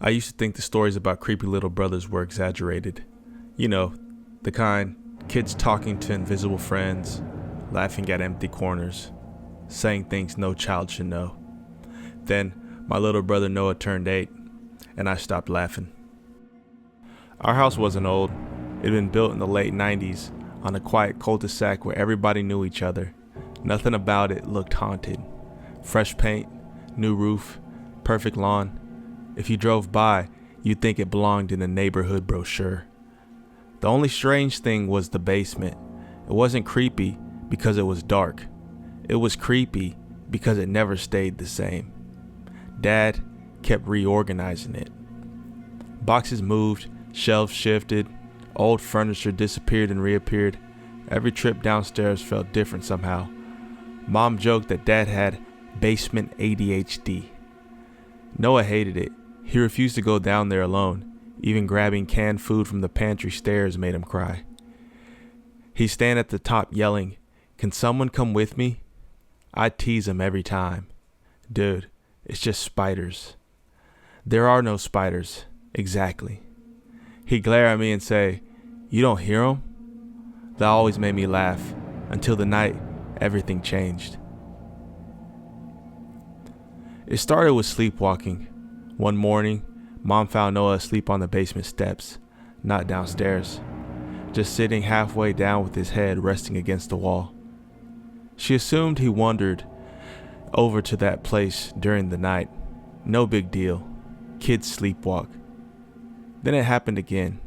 I used to think the stories about creepy little brothers were exaggerated. You know, the kind kids talking to invisible friends, laughing at empty corners, saying things no child should know. Then my little brother Noah turned 8, and I stopped laughing. Our house wasn't old. It had been built in the late 90s on a quiet cul-de-sac where everybody knew each other. Nothing about it looked haunted. Fresh paint, new roof, perfect lawn. If you drove by, you'd think it belonged in a neighborhood brochure. The only strange thing was the basement. It wasn't creepy because it was dark. It was creepy because it never stayed the same. Dad kept reorganizing it. Boxes moved, shelves shifted, old furniture disappeared and reappeared. Every trip downstairs felt different somehow. Mom joked that Dad had basement ADHD. Noah hated it. He refused to go down there alone. Even grabbing canned food from the pantry stairs made him cry. He'd stand at the top yelling, "Can someone come with me?" I'd tease him every time. "Dude, it's just spiders." "There are no spiders." "Exactly." He'd glare at me and say, "You don't hear them?" That always made me laugh, until the night everything changed. It started with sleepwalking. One morning, Mom found Noah asleep on the basement steps, not downstairs, just sitting halfway down with his head resting against the wall. She assumed he wandered over to that place during the night. No big deal. Kids sleepwalk. Then it happened again.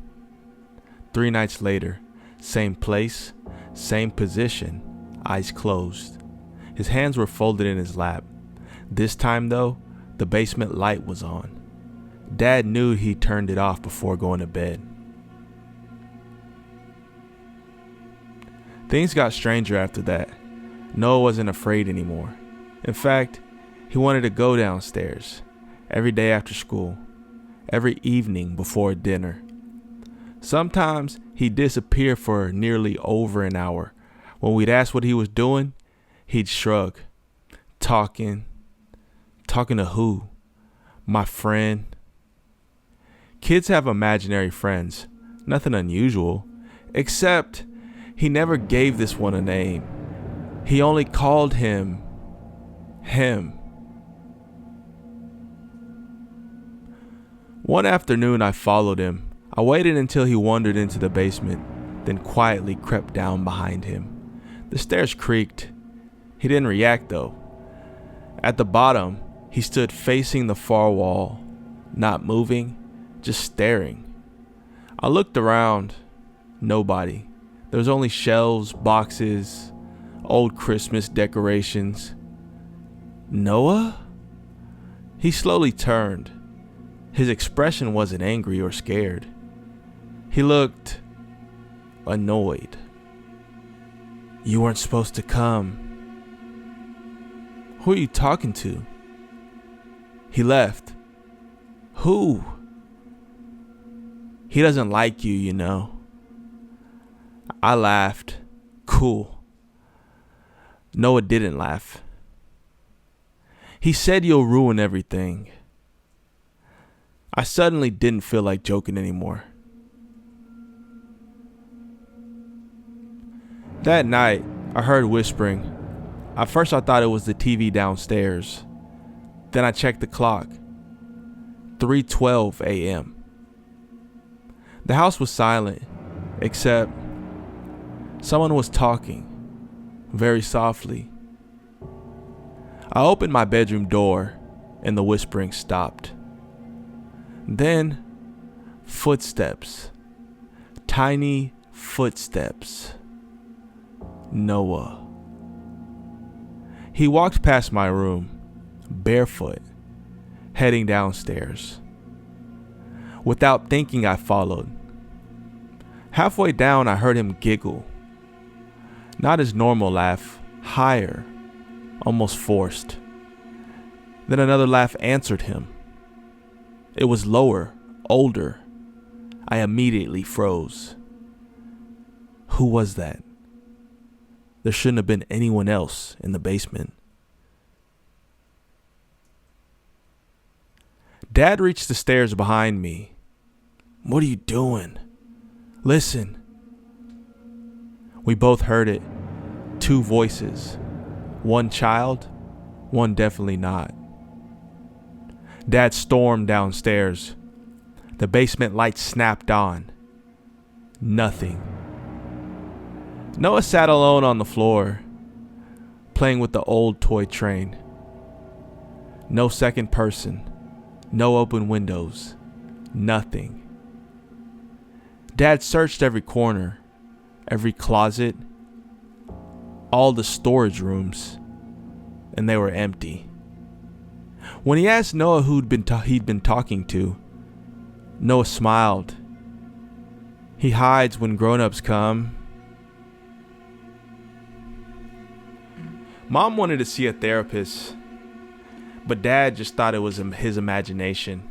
3 nights later, same place, same position, eyes closed. His hands were folded in his lap. This time though, the basement light was on. Dad knew he turned it off before going to bed. Things got stranger after that. Noah wasn't afraid anymore. In fact, he wanted to go downstairs every day after school, every evening before dinner. Sometimes he'd disappear for nearly over an hour. When we'd ask what he was doing, he'd shrug. Talking to who? My friend. Kids have imaginary friends, nothing unusual, except he never gave this one a name. He only called him. One afternoon I followed him. I waited until he wandered into the basement, then quietly crept down behind him. The stairs creaked. He didn't react though. At the bottom, he stood facing the far wall, not moving, just staring. I looked around. Nobody. There was only shelves, boxes, old Christmas decorations. Noah? He slowly turned. His expression wasn't angry or scared. He looked annoyed. "You weren't supposed to come." "Who are you talking to?" "He left." "Who?" "He doesn't like you, you know." I laughed. Cool. Noah didn't laugh. "He said you'll ruin everything." I suddenly didn't feel like joking anymore. That night, I heard whispering. At first I thought it was the TV downstairs. Then I checked the clock. 3:12 a.m. The house was silent, except someone was talking, very softly. I opened my bedroom door, and the whispering stopped. Then, footsteps. Tiny footsteps. Noah. He walked past my room, barefoot, heading downstairs. Without thinking, I followed. Halfway down, I heard him giggle. Not his normal laugh, higher, almost forced. Then another laugh answered him. It was lower, older. I immediately froze. Who was that? There shouldn't have been anyone else in the basement. Dad reached the stairs behind me. "What are you doing? Listen." We both heard it. Two voices. One child, one definitely not. Dad stormed downstairs. The basement lights snapped on. Nothing. Noah sat alone on the floor, playing with the old toy train. No second person. No open windows. Nothing. Dad searched every corner, every closet, all the storage rooms, and they were empty. When he asked Noah who he'd been talking to, Noah smiled. He hides when grown-ups come. Mom wanted to see a therapist, but Dad just thought it was his imagination.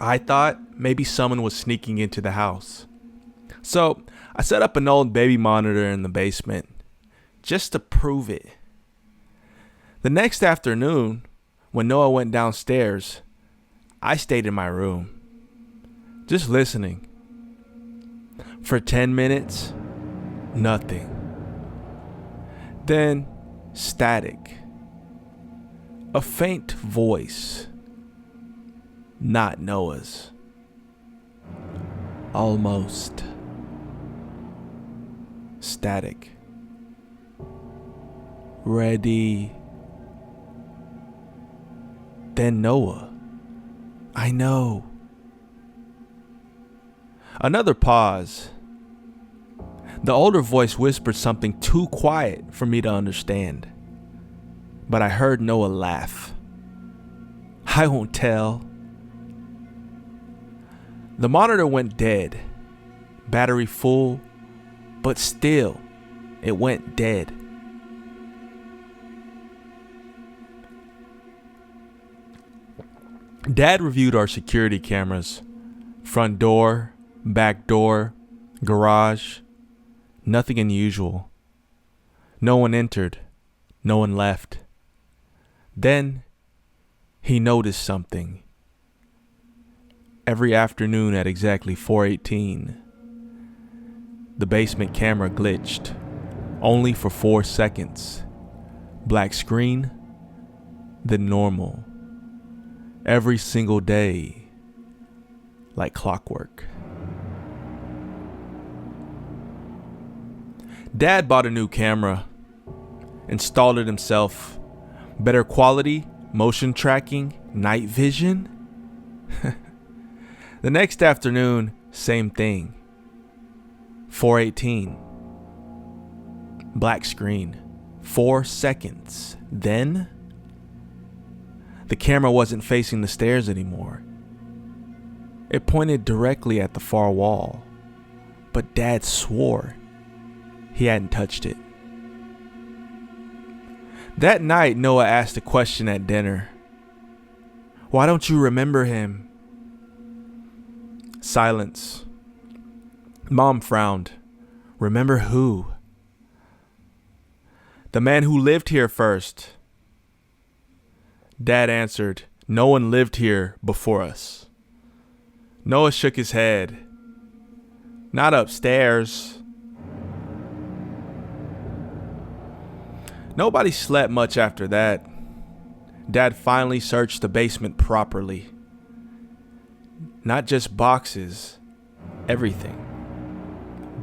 I thought maybe someone was sneaking into the house. So I set up an old baby monitor in the basement just to prove it. The next afternoon, when Noah went downstairs, I stayed in my room, just listening. For 10 minutes, nothing. Then, static. A faint voice. Not Noah's. Almost. Static. Ready. Then Noah. I know. Another pause. The older voice whispered something too quiet for me to understand. But I heard Noah laugh. I won't tell. The monitor went dead. Battery full, but still, it went dead. Dad reviewed our security cameras. Front door, back door, garage. Nothing unusual. No one entered. No one left. Then, he noticed something. Every afternoon at exactly 4:18, the basement camera glitched. Only for 4 seconds. Black screen, then normal. Every single day, like clockwork. Dad bought a new camera, installed it himself. Better quality, motion tracking, night vision. The next afternoon, same thing. 4:18. Black screen. 4 seconds. Then, the camera wasn't facing the stairs anymore. It pointed directly at the far wall. But Dad swore he hadn't touched it. That night, Noah asked a question at dinner. "Why don't you remember him?" Silence. Mom frowned. "Remember who?" "The man who lived here first." Dad answered, "No one lived here before us." Noah shook his head. "Not upstairs." Nobody slept much after that. Dad finally searched the basement properly. Not just boxes, everything.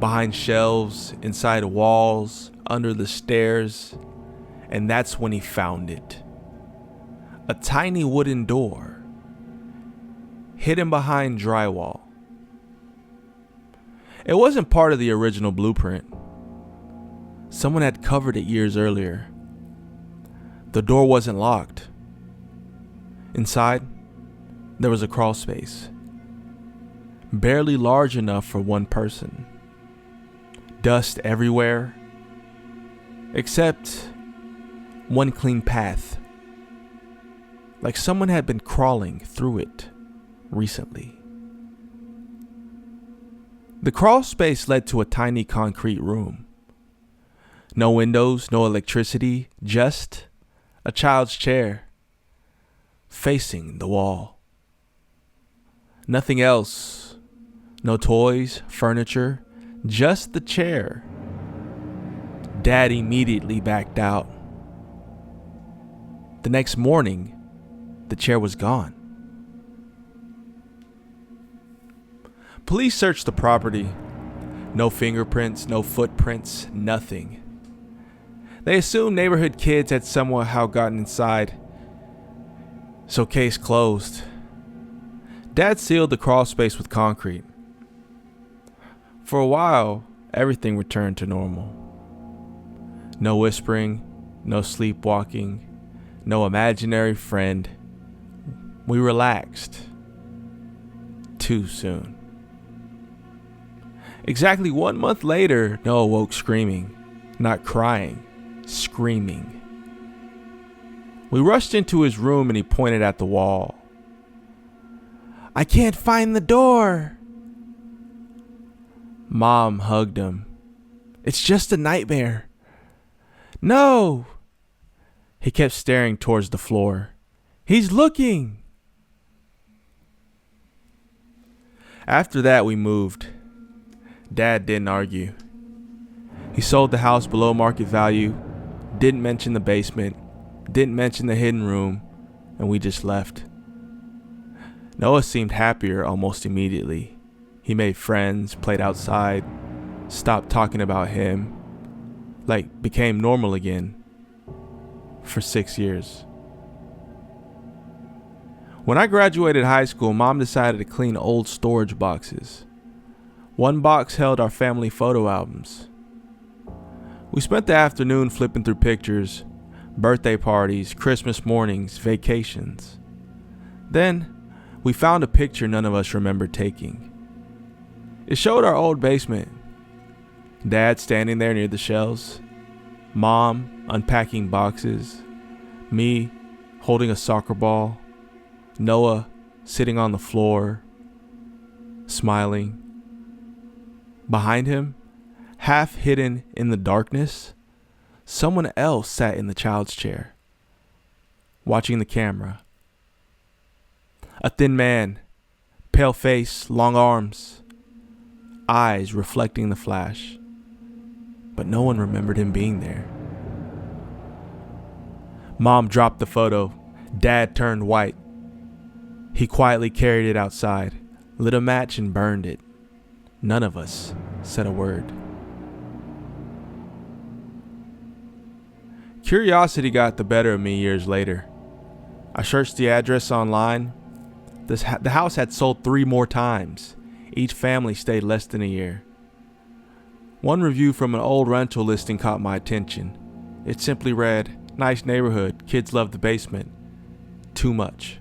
Behind shelves, inside walls, under the stairs. And that's when he found it. A tiny wooden door, hidden behind drywall. It wasn't part of the original blueprint. Someone had covered it years earlier. The door wasn't locked. Inside, there was a crawl space. Barely large enough for one person. Dust everywhere, except one clean path. Like someone had been crawling through it recently. The crawl space led to a tiny concrete room. No windows, no electricity, just a child's chair facing the wall. Nothing else. No toys, furniture, just the chair. Dad immediately backed out. The next morning, the chair was gone. Police searched the property. No fingerprints, no footprints, nothing. They assumed neighborhood kids had somehow gotten inside. So case closed. Dad sealed the crawl space with concrete. For a while, everything returned to normal. No whispering, no sleepwalking, no imaginary friend. We relaxed. Too soon. Exactly 1 month later, Noah woke screaming. Not crying, screaming. We rushed into his room and he pointed at the wall. "I can't find the door." Mom hugged him. "It's just a nightmare." "No." He kept staring towards the floor. "He's looking." After that, we moved. Dad didn't argue. He sold the house below market value, didn't mention the basement, didn't mention the hidden room, and we just left. Noah seemed happier almost immediately. He made friends, played outside, stopped talking about him, became normal again for 6 years. When I graduated high school, Mom decided to clean old storage boxes. One box held our family photo albums. We spent the afternoon flipping through pictures, birthday parties, Christmas mornings, vacations. Then, we found a picture none of us remembered taking. It showed our old basement. Dad standing there near the shelves, Mom unpacking boxes, me holding a soccer ball, Noah sitting on the floor, smiling. Behind him, half hidden in the darkness, someone else sat in the child's chair, watching the camera. A thin man, pale face, long arms, eyes reflecting the flash, but no one remembered him being there. Mom dropped the photo. Dad turned white. He quietly carried it outside, lit a match and burned it. None of us said a word. Curiosity got the better of me years later. I searched the address online. The house had sold 3 more times. Each family stayed less than a year. One review from an old rental listing caught my attention. It simply read, "Nice neighborhood, kids love the basement. Too much."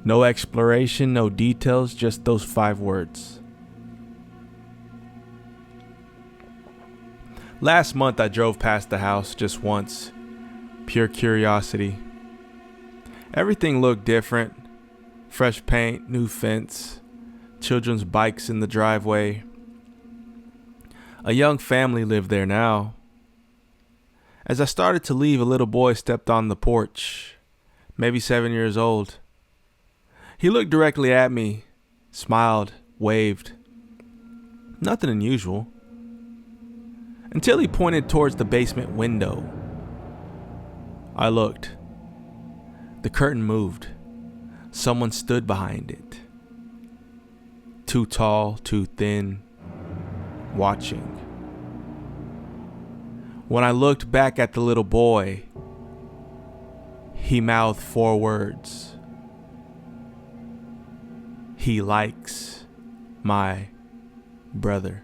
No exploration, no details, just those 5 words. Last month I drove past the house just once. Pure curiosity. Everything looked different. Fresh paint, new fence, children's bikes in the driveway. A young family lived there now. As I started to leave, a little boy stepped on the porch, maybe 7 years old. He looked directly at me, smiled, waved. Nothing unusual. Until he pointed towards the basement window. I looked. The curtain moved. Someone stood behind it. Too tall, too thin, watching. When I looked back at the little boy, he mouthed 4 words. "He likes my brother."